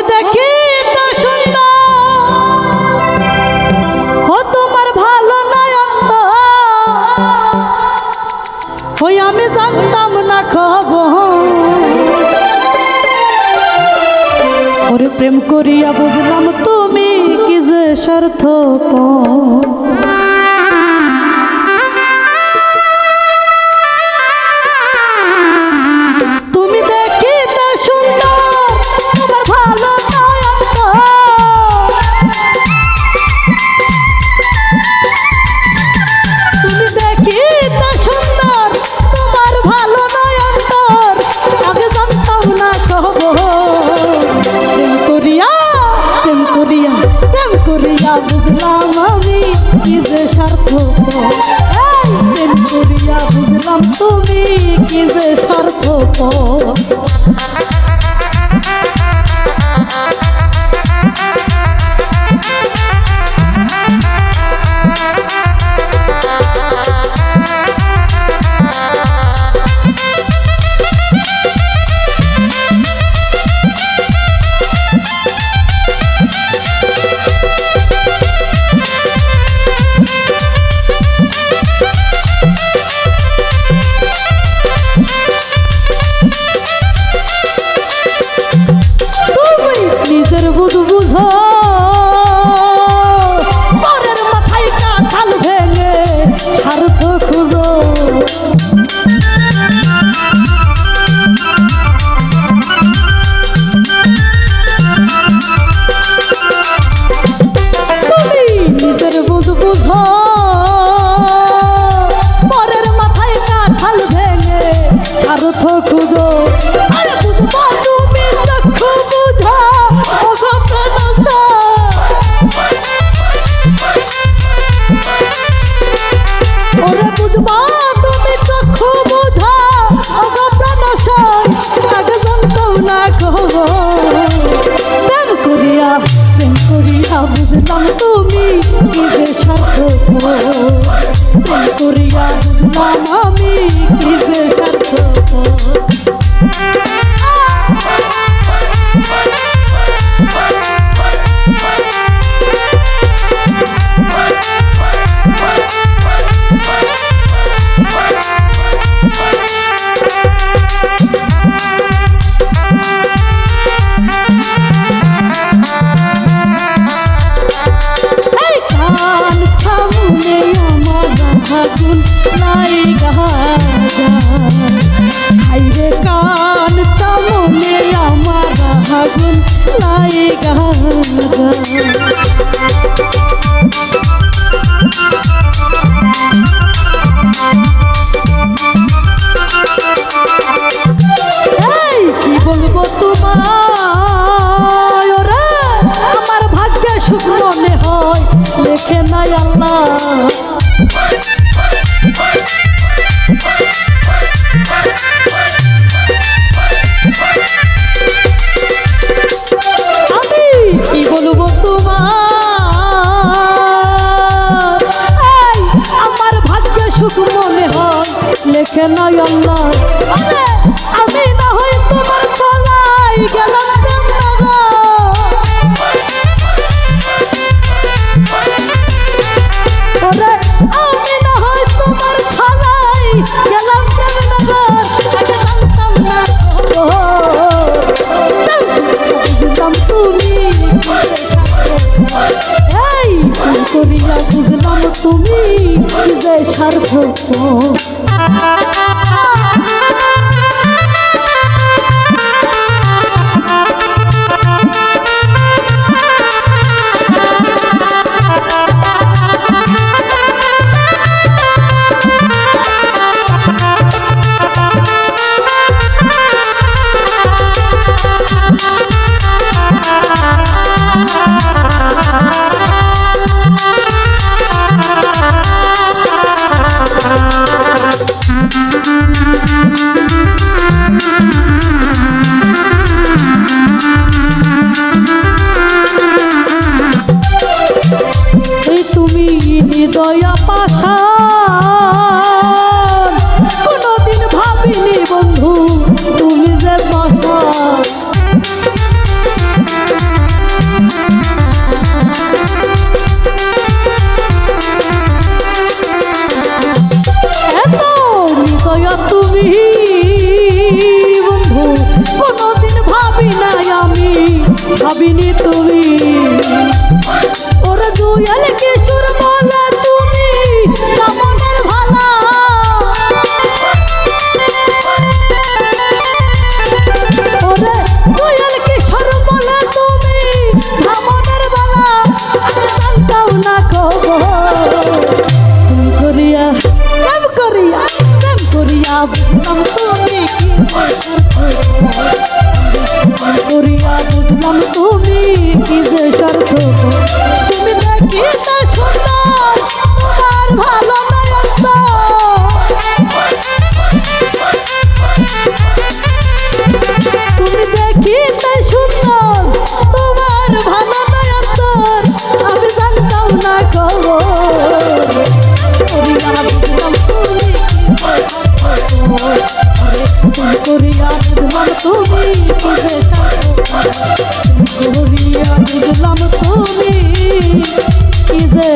দেখি তো সুন্দর ও তোমার ভালো নয় অন্ত ওই আমি জানতাম না খবর ওরে প্রেম করিয়া বুঝলাম তুমি কি যে স্বার্থপর বুঝলাম আমি কি যে স্বার্থপর প্রেম করিয়া বুঝলাম তুমি কি যে স্বার্থপর বুঝলাম তুমি কি যে স্বার্থপর প্রেম করিয়া বুঝলাম আমি কি যে স্বার্থপর লেখে নাই আল্লাহ আমি না হই তোমার ছলাই গেলাম ওরে আমি না হই তোমার ছলাই গেলাম জানতাম না বুঝলাম তুমি এই করিয়া বুঝলাম তুমি যে স্বার্থপর কি তুমি ওরে দুয়াল কিশোর বলে তুমি কামনের ভালা ওরে দুয়াল কিশোর বলে তুমি কামনের ভালা জানতাও না খবর প্রেম করিয়া বুঝলাম তুমি করিয়া বুঝলাম তুমি কি যে স্বার্থ তুমি দেখিতে সুন্দর তোমার ভালো নয়ন্ত তুমি দেখিতে সুন্দর তোমার ভালো নয়ন্তর আমি জানতাম না খবর করিয়া বুঝলাম তুমি করিয়া বুঝলাম তুমি করিয়া বুঝলাম তুমি কি যে